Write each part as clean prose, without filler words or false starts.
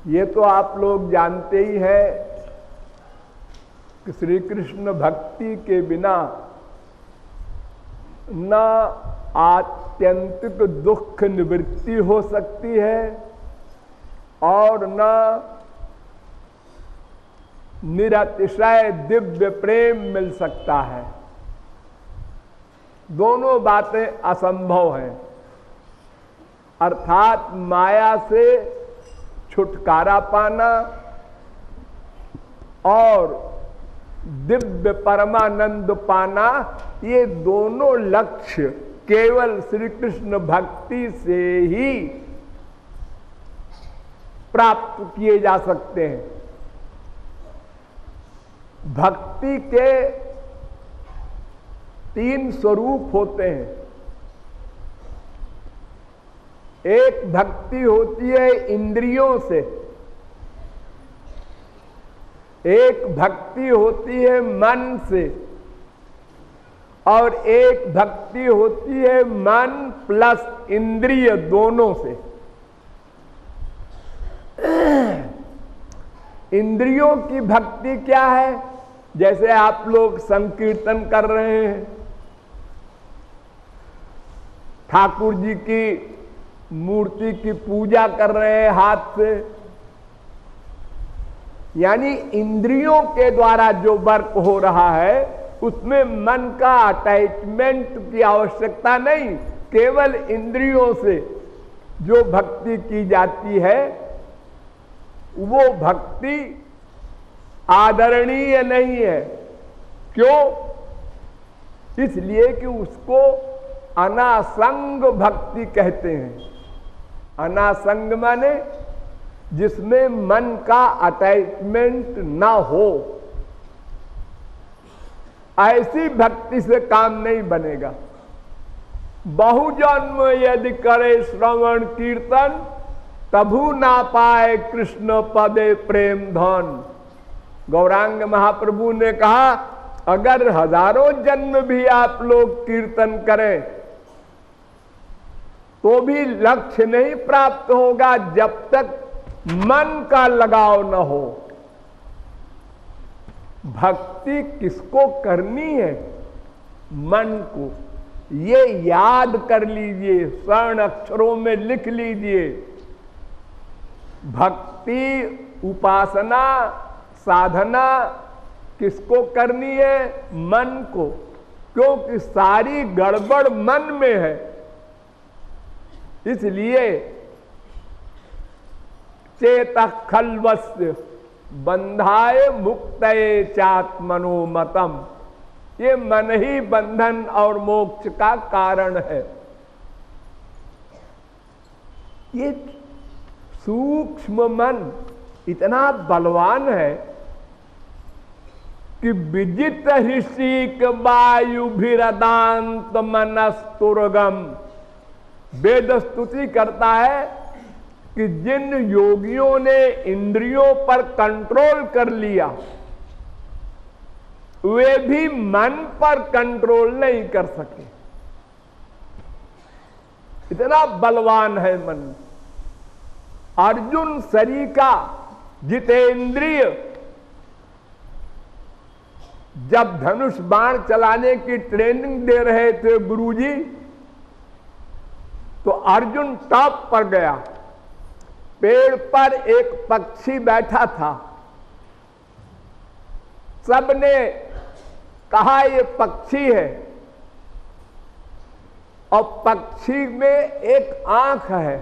ये तो आप लोग जानते ही हैं कि श्री कृष्ण भक्ति के बिना न आत्यंतिक दुख निवृत्ति हो सकती है और न निरतिशय दिव्य प्रेम मिल सकता है। दोनों बातें असंभव हैं। अर्थात माया से छुटकारा पाना और दिव्य परमानंद पाना, ये दोनों लक्ष्य केवल श्री कृष्ण भक्ति से ही प्राप्त किए जा सकते हैं। भक्ति के 3 स्वरूप होते हैं। एक भक्ति होती है इंद्रियों से, एक भक्ति होती है मन से और एक भक्ति होती है मन प्लस इंद्रिय दोनों से। इंद्रियों की भक्ति क्या है? जैसे आप लोग संकीर्तन कर रहे हैं, ठाकुर जी की मूर्ति की पूजा कर रहे हैं हाथ से, यानी इंद्रियों के द्वारा जो वर्क हो रहा है उसमें मन का अटैचमेंट की आवश्यकता नहीं। केवल इंद्रियों से जो भक्ति की जाती है वो भक्ति आदरणीय नहीं है। क्यों? इसलिए कि उसको अनासंग भक्ति कहते हैं। अनासंग माने जिसमें मन का अटैचमेंट ना हो, ऐसी भक्ति से काम नहीं बनेगा। बहुजन्म यदि करे श्रवण कीर्तन, तभु ना पाए कृष्ण पदे प्रेम धन। गौरांग महाप्रभु ने कहा, अगर हजारों जन्म भी आप लोग कीर्तन करें तो भी लक्ष्य नहीं प्राप्त होगा जब तक मन का लगाव न हो। भक्ति किसको करनी है? मन को। ये याद कर लीजिए, स्वर्ण अक्षरों में लिख लीजिए। भक्ति उपासना साधना किसको करनी है? मन को। क्योंकि सारी गड़बड़ मन में है। इसलिए चेतः खल्वस्य बंधाय मुक्तये चात्मनो मतम, ये मन ही बंधन और मोक्ष का कारण है। ये सूक्ष्म मन इतना बलवान है कि विजित ऋषिक वायुभिरदांत मनस्तुर्गम। वेद स्तुति करता है कि जिन योगियों ने इंद्रियों पर कंट्रोल कर लिया वे भी मन पर कंट्रोल नहीं कर सके। इतना बलवान है मन। अर्जुन सरीका जितेंद्रिय जब धनुष बाण चलाने की ट्रेनिंग दे रहे थे गुरुजी, तो अर्जुन टॉप पर गया। पेड़ पर एक पक्षी बैठा था। सबने कहा ये पक्षी है, और पक्षी में एक आंख है।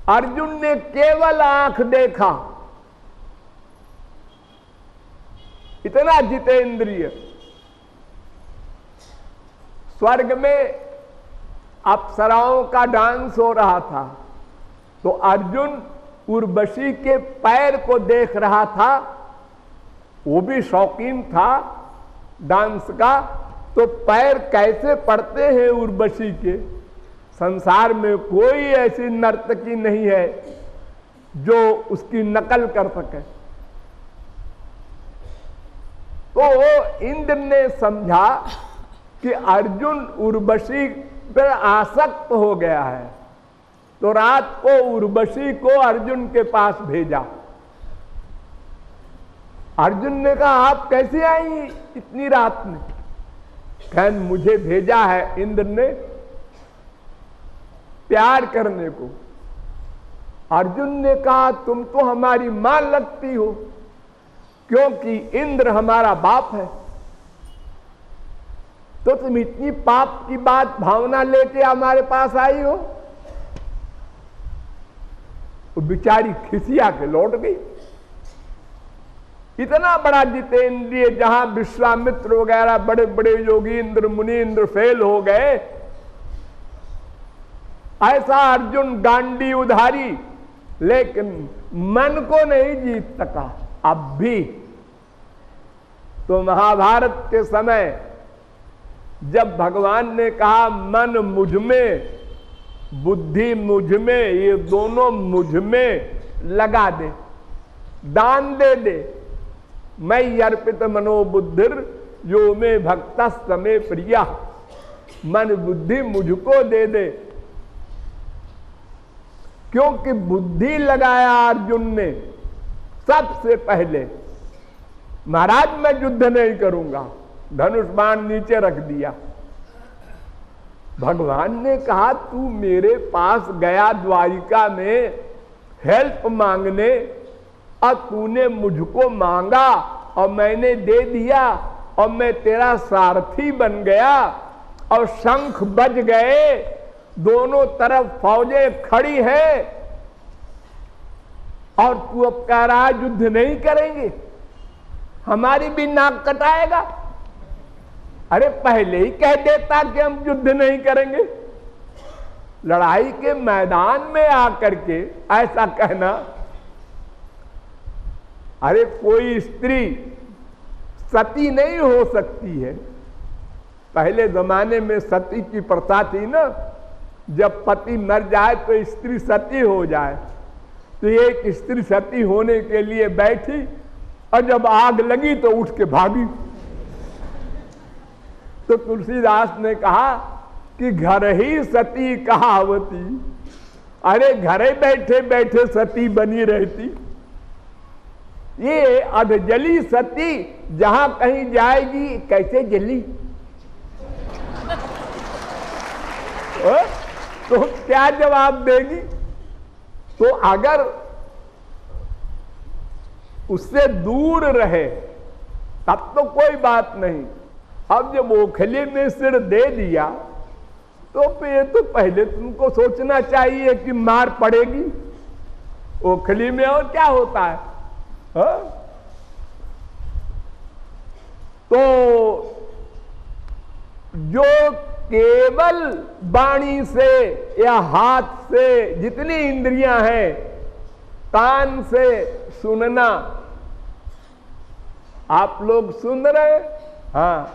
अर्जुन ने केवल आंख देखा। इतना जितेंद्रिय। स्वर्ग में अप्सराओं का डांस हो रहा था, तो अर्जुन उर्वशी के पैर को देख रहा था। वो भी शौकीन था डांस का। तो पैर कैसे पड़ते हैं उर्वशी के? संसार में कोई ऐसी नर्तकी नहीं है जो उसकी नकल कर सके। तो इंद्र ने समझा कि अर्जुन उर्वशी पर आसक्त हो गया है, तो रात को उर्वशी को अर्जुन के पास भेजा। अर्जुन ने कहा आप कैसे आई इतनी रात में? कहन मुझे भेजा है इंद्र ने प्यार करने को। अर्जुन ने कहा तुम तो हमारी मां लगती हो, क्योंकि इंद्र हमारा बाप है, तो तुम इतनी पाप की बात भावना लेके हमारे पास आई हो। तो बेचारी खिसिया के लौट गई। इतना बड़ा जितेंद्रिय, जहां विश्वामित्र वगैरह बड़े बड़े योगी इंद्र मुनि इंद्र फेल हो गए, ऐसा अर्जुन गांडी उधारी, लेकिन मन को नहीं जीत सका। अब भी तो महाभारत के समय जब भगवान ने कहा मन मुझ में बुद्धि मुझ में, ये दोनों मुझ में लगा दे, दान दे दे, मैं अर्पित मनोबुद्धिर यो में भक्त समय प्रिया, मन बुद्धि मुझको दे दे। क्योंकि बुद्धि लगाया अर्जुन ने सबसे पहले, महाराज मैं युद्ध नहीं करूंगा, धनुष बाण नीचे रख दिया। भगवान ने कहा तू मेरे पास गया द्वारिका में हेल्प मांगने, और तूने मुझको मांगा और मैंने दे दिया, और मैं तेरा सारथी बन गया, और शंख बज गए, दोनों तरफ फौजें खड़ी हैं, और तू अब कह रहा है युद्ध नहीं करेंगे, हमारी भी नाक कटाएगा। अरे पहले ही कह देता कि हम युद्ध नहीं करेंगे। लड़ाई के मैदान में आकर के ऐसा कहना। अरे कोई स्त्री सती नहीं हो सकती है। पहले जमाने में सती की प्रथा थी ना, जब पति मर जाए तो स्त्री सती हो जाए। तो एक स्त्री सती होने के लिए बैठी, और जब आग लगी तो उठ के भागी। तो तुलसीदास ने कहा कि घर ही सती कहावती। अरे घरे बैठे बैठे सती बनी रहती। ये अधजली सती जहां कहीं जाएगी कैसे जली? तो क्या जवाब देगी? तो अगर उससे दूर रहे तब तो कोई बात नहीं। अब जब ओखली में सिर दे दिया तो फिर तो पहले तुमको सोचना चाहिए कि मार पड़ेगी। ओखली में और क्या होता है? तो जो केवल वाणी से या हाथ से, जितनी इंद्रियां हैं, कान से सुनना, आप लोग सुन रहे? हाँ,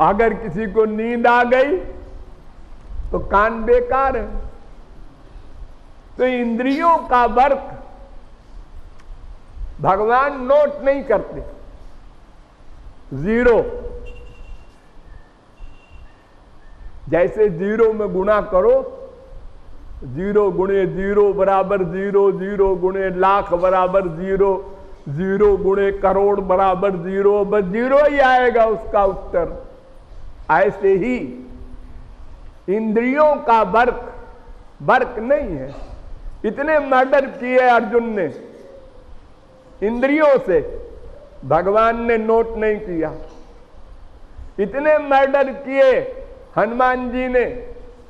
अगर किसी को नींद आ गई तो कान बेकार है। तो इंद्रियों का वर्क भगवान नोट नहीं करते, जीरो। जैसे जीरो में गुणा करो, जीरो गुणे जीरो बराबर जीरो, जीरो गुणे लाख बराबर जीरो, जीरो गुणे करोड़ बराबर जीरो, बस जीरो ही आएगा उसका उत्तर। ऐसे ही इंद्रियों का वर्क नहीं है। इतने मर्डर किए अर्जुन ने इंद्रियों से, भगवान ने नोट नहीं किया। इतने मर्डर किए हनुमान जी ने,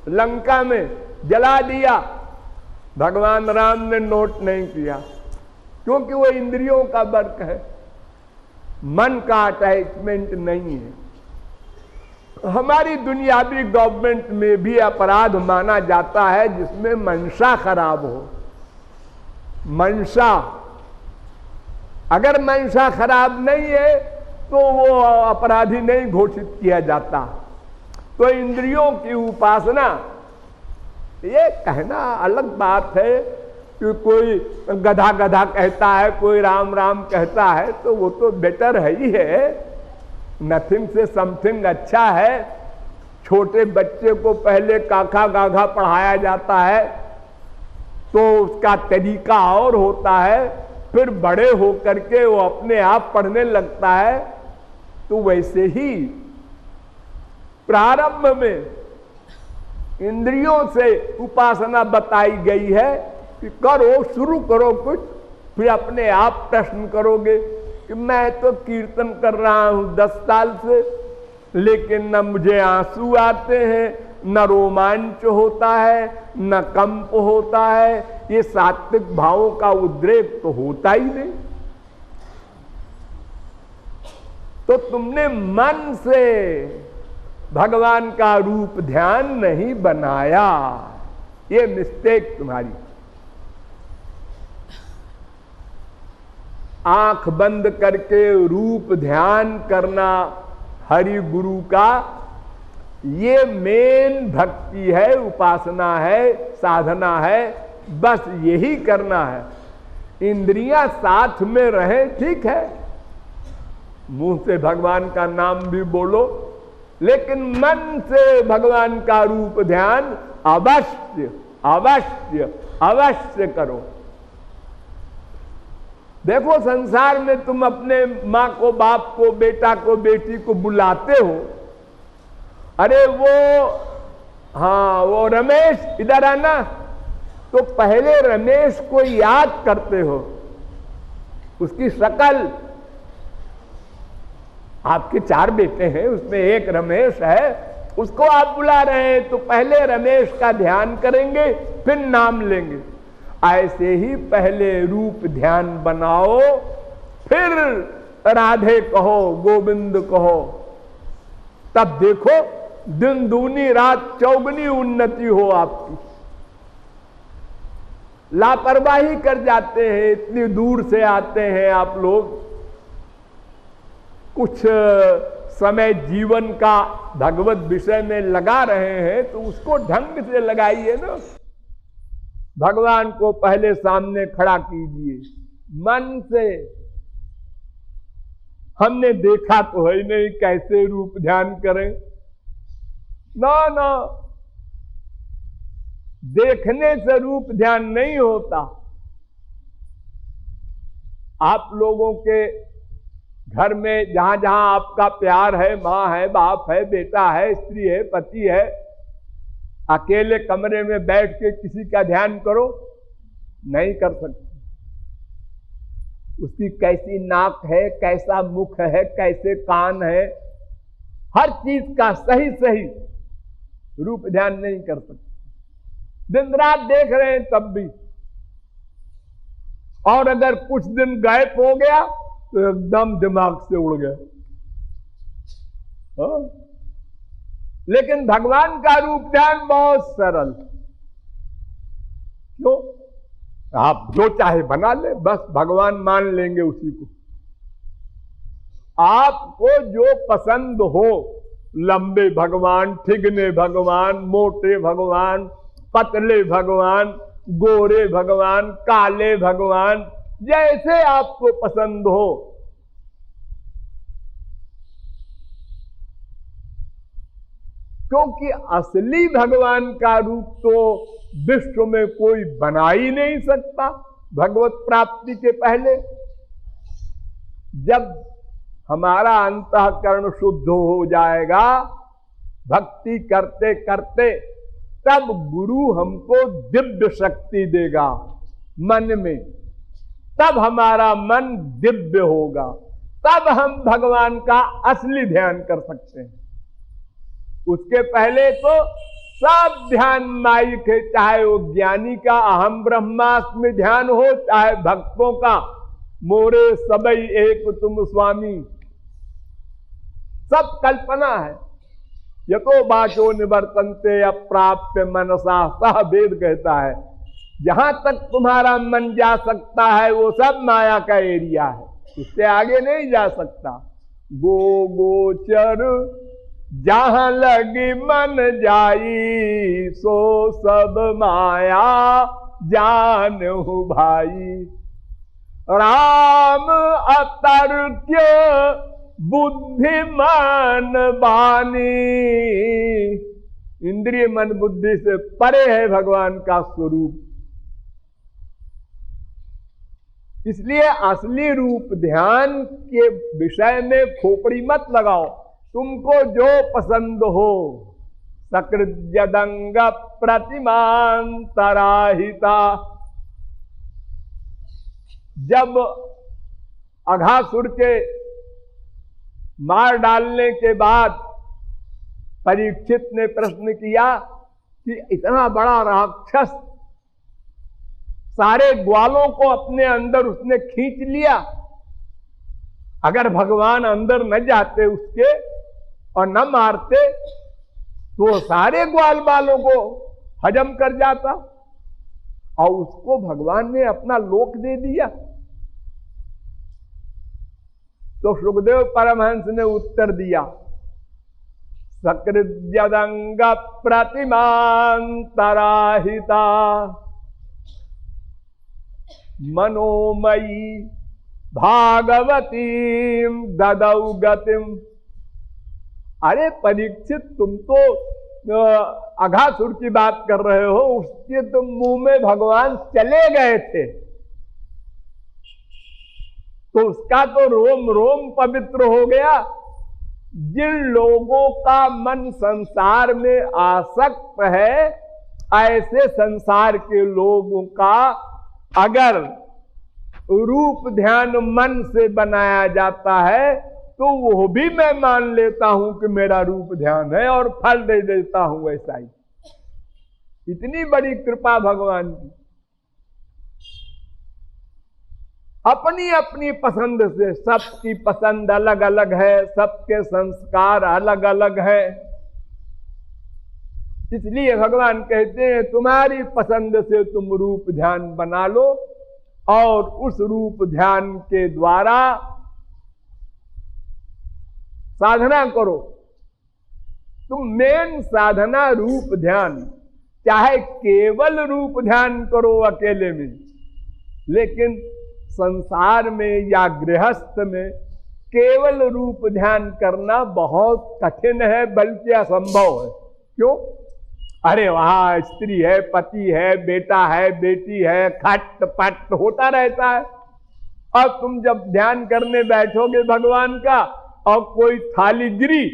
लंका में जला दिया, भगवान राम ने नोट नहीं किया, क्योंकि वो इंद्रियों का वर्क है, मन का अटैचमेंट नहीं है। हमारी दुनियावी गवर्नमेंट में भी अपराध माना जाता है जिसमें मंशा खराब हो। मंशा, अगर मंशा खराब नहीं है तो वो अपराधी नहीं घोषित किया जाता। तो इंद्रियों की उपासना, ये कहना अलग बात है कि कोई गधा गधा कहता है, कोई राम राम कहता है, तो वो तो बेटर है ही है। नथिंग से समथिंग अच्छा है। छोटे बच्चे को पहले काका गाघा पढ़ाया जाता है, तो उसका तरीका और होता है, फिर बड़े होकर के वो अपने आप पढ़ने लगता है। तो वैसे ही प्रारंभ में इंद्रियों से उपासना बताई गई है कि करो, शुरू करो कुछ, फिर अपने आप प्रश्न करोगे कि मैं तो कीर्तन कर रहा हूं 10 साल से, लेकिन न मुझे आंसू आते हैं, न रोमांच होता है, न कंप होता है, ये सात्विक भावों का उद्रेक तो होता ही नहीं। तो तुमने मन से भगवान का रूप ध्यान नहीं बनाया, ये मिस्टेक तुम्हारी। आंख बंद करके रूप ध्यान करना हरि गुरु का, ये मेन भक्ति है, उपासना है, साधना है, बस यही करना है। इंद्रियां साथ में रहे ठीक है, मुंह से भगवान का नाम भी बोलो, लेकिन मन से भगवान का रूप ध्यान अवश्य अवश्य अवश्य करो। देखो संसार में तुम अपने मां को, बाप को, बेटा को, बेटी को बुलाते हो, अरे वो रमेश इधर आना, तो पहले रमेश को याद करते हो, उसकी शक्ल। आपके 4 बेटे हैं, उसमें एक रमेश है, उसको आप बुला रहे हैं, तो पहले रमेश का ध्यान करेंगे, फिर नाम लेंगे। ऐसे ही पहले रूप ध्यान बनाओ, फिर राधे कहो, गोविंद कहो, तब देखो दिन दूनी रात चौगुनी उन्नति हो आपकी। लापरवाही कर जाते हैं, इतनी दूर से आते हैं आप लोग, कुछ समय जीवन का भगवत विषय में लगा रहे हैं, तो उसको ढंग से लगाइए ना। भगवान को पहले सामने खड़ा कीजिए मन से। हमने देखा तो है नहीं कैसे रूप ध्यान करें, ना ना, देखने से रूप ध्यान नहीं होता। आप लोगों के घर में जहां जहां आपका प्यार है, मां है, बाप है, बेटा है, स्त्री है, पति है, अकेले कमरे में बैठ के किसी का ध्यान करो, नहीं कर सकते। उसकी कैसी नाक है, कैसा मुख है, कैसे कान है, हर चीज का सही सही रूप ध्यान नहीं कर सकते। दिन रात देख रहे हैं तब भी, और अगर कुछ दिन गायब हो गया तो एकदम दिमाग से उड़ गया। लेकिन भगवान का रूप ध्यान बहुत सरल। क्यों? आप जो चाहे बना ले, बस भगवान मान लेंगे उसी को। आपको जो पसंद हो, लंबे भगवान, ठिगने भगवान, मोटे भगवान, पतले भगवान, गोरे भगवान, काले भगवान, जैसे आपको पसंद हो। क्योंकि असली भगवान का रूप तो विश्व में कोई बना ही नहीं सकता भगवत प्राप्ति के पहले। जब हमारा अंतःकरण शुद्ध हो जाएगा भक्ति करते करते, तब गुरु हमको दिव्य शक्ति देगा मन में, तब हमारा मन दिव्य होगा, तब हम भगवान का असली ध्यान कर सकते हैं। उसके पहले तो सब ध्यान माइक है, चाहे वो ज्ञानी का अहम ब्रह्मास्मि ध्यान हो, चाहे भक्तों का मोरे सबई एक तुम स्वामी, सब कल्पना है। यतो बाचो निवर्तन्ते अप्राप्य मनसा, सह वेद कहता है। जहां तक तुम्हारा मन जा सकता है वो सब माया का एरिया है, उससे आगे नहीं जा सकता। गो गोचर जहां लगी मन जाई, सो सब माया जानहु भाई। राम अतर्क्य बुद्धिमान बानी, इंद्रिय मन बुद्धि से परे है भगवान का स्वरूप। इसलिए असली रूप ध्यान के विषय में खोपड़ी मत लगाओ, तुमको जो पसंद हो। सकृद्यदंग प्रतिमांतराहिता। जब अघासुर के मार डालने के बाद परीक्षित ने प्रश्न किया कि इतना बड़ा राक्षस, सारे ग्वालों को अपने अंदर उसने खींच लिया, अगर भगवान अंदर न जाते उसके और न मारते तो सारे ग्वाल बालों को हजम कर जाता, और उसको भगवान ने अपना लोक दे दिया। तो सुखदेव परमहंस ने उत्तर दिया, सकृद्यदंग प्रतिमांतराहिता मनोमयी भागवतीम ददौ गतिम। अरे परीक्षित, तुम तो अघासुर की बात कर रहे हो, उसके तुम मुंह में भगवान चले गए थे, तो उसका तो रोम रोम पवित्र हो गया। जिन लोगों का मन संसार में आसक्त है, ऐसे संसार के लोगों का अगर रूप ध्यान मन से बनाया जाता है तो वो भी मैं मान लेता हूं कि मेरा रूप ध्यान है और फल दे देता हूं। ऐसा ही, इतनी बड़ी कृपा भगवान की। अपनी अपनी पसंद से, सबकी पसंद अलग अलग है, सबके संस्कार अलग अलग है, इसलिए भगवान कहते हैं तुम्हारी पसंद से तुम रूप ध्यान बना लो और उस रूप ध्यान के द्वारा साधना करो। तुम मेन साधना रूप ध्यान, चाहे केवल रूप ध्यान करो अकेले में, लेकिन संसार में या गृहस्थ में केवल रूप ध्यान करना बहुत कठिन है, बल्कि असंभव है। क्यों? अरे वहां स्त्री है, पति है, बेटा है, बेटी है, खट पट होता रहता है। और तुम जब ध्यान करने बैठोगे भगवान का और कोई थाली गिरी,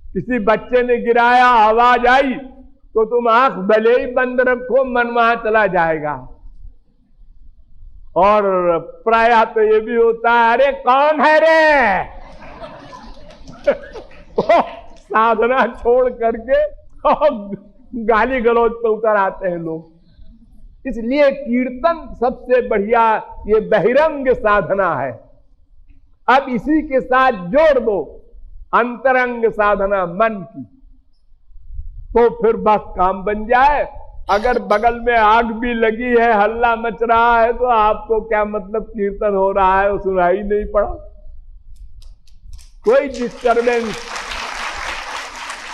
किसी बच्चे ने गिराया, आवाज आई, तो तुम आंख भले ही बंद रखो, मन वहां चला जाएगा। और प्रायः तो ये भी होता है, अरे कौन है रे साधना छोड़ करके गाली गलौज पे उतर आते हैं लोग। इसलिए कीर्तन सबसे बढ़िया ये बहिरंग साधना है। अब इसी के साथ जोड़ दो अंतरंग साधना मन की, तो फिर बस काम बन जाए। अगर बगल में आग भी लगी है, हल्ला मच रहा है, तो आपको क्या मतलब कीर्तन हो रहा है, सुनाई नहीं पड़ा। कोई डिस्टर्बेंस,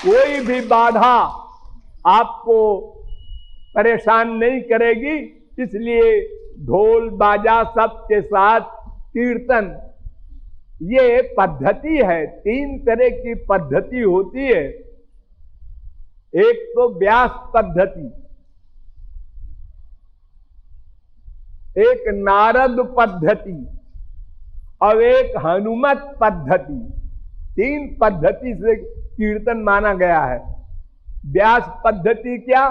कोई भी बाधा आपको परेशान नहीं करेगी। इसलिए ढोल बाजा सब के साथ कीर्तन, ये पद्धति है। 3 तरह की पद्धति होती है। एक तो व्यास पद्धति, एक नारद पद्धति और एक हनुमत पद्धति। 3 पद्धति से कीर्तन माना गया है। व्यास पद्धति क्या?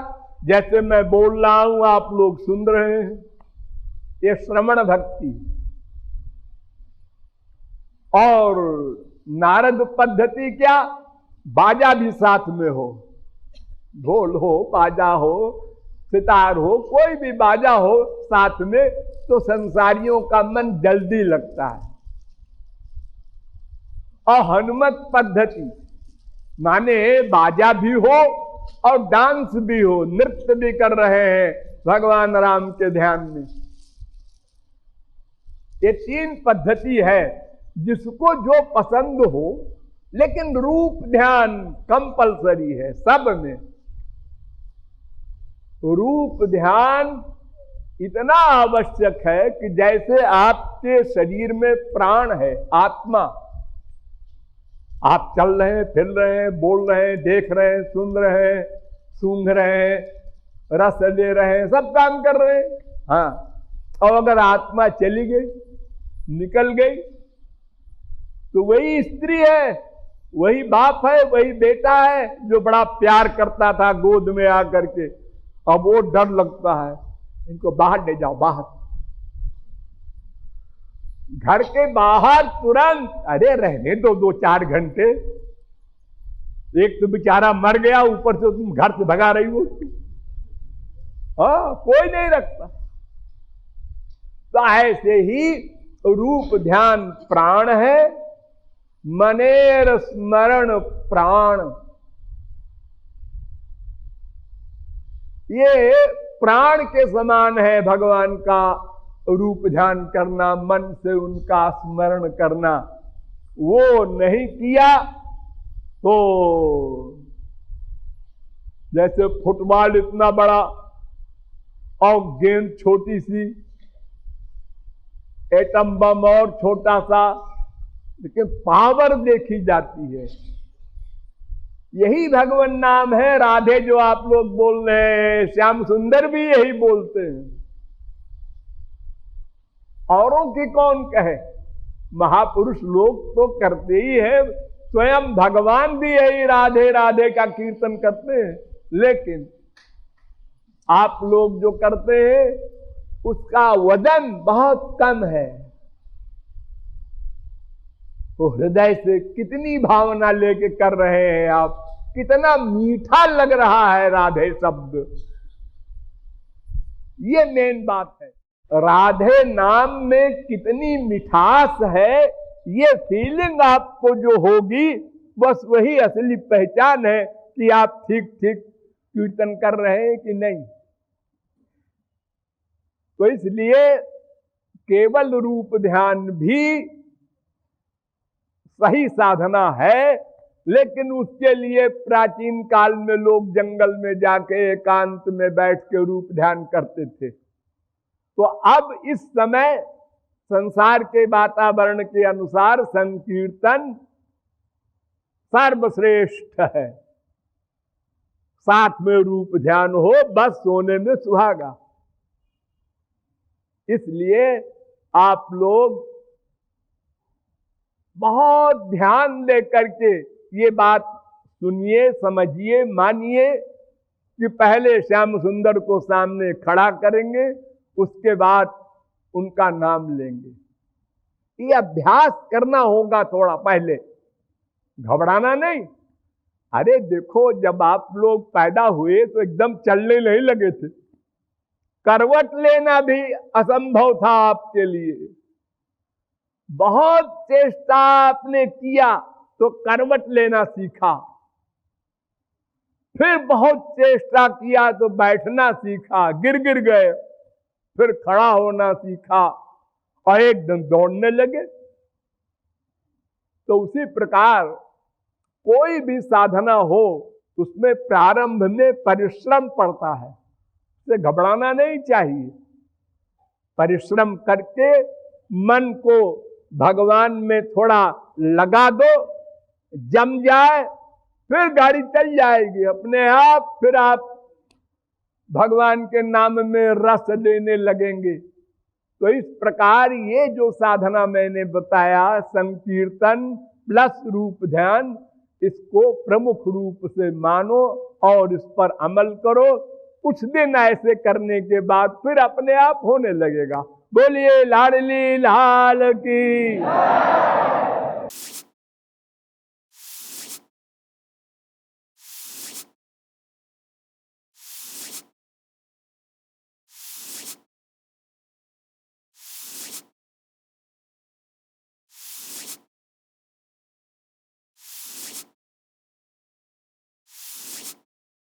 जैसे मैं बोल रहा हूं, आप लोग सुन रहे हैं, ये श्रवण भक्ति। और नारद पद्धति क्या? बाजा भी साथ में हो, ढोल हो, बाजा हो, सितार हो, कोई भी बाजा हो साथ में, तो संसारियों का मन जल्दी लगता है। और हनुमत पद्धति माने बाजा भी हो और डांस भी हो, नृत्य भी कर रहे हैं भगवान राम के ध्यान में। ये 3 पद्धति है, जिसको जो पसंद हो, लेकिन रूप ध्यान कंपलसरी है सब में। रूप ध्यान इतना आवश्यक है कि जैसे आपके शरीर में प्राण है, आत्मा, आप चल रहे हैं, फिर रहे हैं, बोल रहे हैं, देख रहे हैं, सुन रहे हैं, सूंघ रहे हैं, रस ले रहे हैं, सब काम कर रहे हैं। हाँ, और अगर आत्मा चली गई, निकल गई, तो वही स्त्री है, वही बाप है, वही बेटा है जो बड़ा प्यार करता था गोद में आकर के। अब वो डर लगता है, इनको बाहर ले जाओ, बाहर, घर के बाहर तुरंत। अरे रहने दो 2-4 घंटे, एक तो बेचारा मर गया, ऊपर से तुम घर से भगा रही हो। हाँ, कोई नहीं रखता। तो ऐसे ही रूप ध्यान प्राण है, मनेर स्मरण प्राण। ये प्राण के समान है भगवान का रूप ध्यान करना, मन से उनका स्मरण करना। वो नहीं किया तो जैसे फुटबॉल इतना बड़ा और गेंद छोटी सी, एटम बम और छोटा सा, लेकिन पावर देखी जाती है। यही भगवान नाम है। राधे जो आप लोग बोल रहे हैं, श्याम सुंदर भी यही बोलते हैं। औरों की कौन कहे, महापुरुष लोग तो करते ही है, स्वयं भगवान भी यही राधे राधे का कीर्तन करते हैं। लेकिन आप लोग जो करते हैं उसका वजन बहुत कम है। तो हृदय से कितनी भावना लेके कर रहे हैं आप, कितना मीठा लग रहा है राधे शब्द, ये मेन बात है। राधे नाम में कितनी मिठास है, ये फीलिंग आपको जो होगी, बस वही असली पहचान है कि आप ठीक ठीक कीर्तन कर रहे हैं कि नहीं। तो इसलिए केवल रूप ध्यान भी सही साधना है, लेकिन उसके लिए प्राचीन काल में लोग जंगल में जाके एकांत में बैठ के रूप ध्यान करते थे। तो अब इस समय संसार के वातावरण के अनुसार संकीर्तन सर्वश्रेष्ठ है। साथ में रूप ध्यान हो, बस सोने में सुहागा। इसलिए आप लोग बहुत ध्यान दे करके ये बात सुनिए, समझिए, मानिए कि पहले श्याम सुंदर को सामने खड़ा करेंगे, उसके बाद उनका नाम लेंगे। ये अभ्यास करना होगा थोड़ा पहले, घबराना नहीं। अरे देखो, जब आप लोग पैदा हुए तो एकदम चलने नहीं लगे थे, करवट लेना भी असंभव था आपके लिए। बहुत चेष्टा आपने किया तो करवट लेना सीखा, फिर बहुत चेष्टा किया तो बैठना सीखा, गिर गिर गए, फिर खड़ा होना सीखा और एकदम दौड़ने लगे। तो उसी प्रकार कोई भी साधना हो, उसमें प्रारंभ में परिश्रम पड़ता है, उससे घबराना नहीं चाहिए। परिश्रम करके मन को भगवान में थोड़ा लगा दो, जम जाए, फिर गाड़ी चल जाएगी अपने आप। फिर आप भगवान के नाम में रस लेने लगेंगे। तो इस प्रकार ये जो साधना मैंने बताया, संकीर्तन प्लस रूप ध्यान, इसको प्रमुख रूप से मानो और इस पर अमल करो। कुछ दिन ऐसे करने के बाद फिर अपने आप होने लगेगा। बोलिए लाडली लाल की।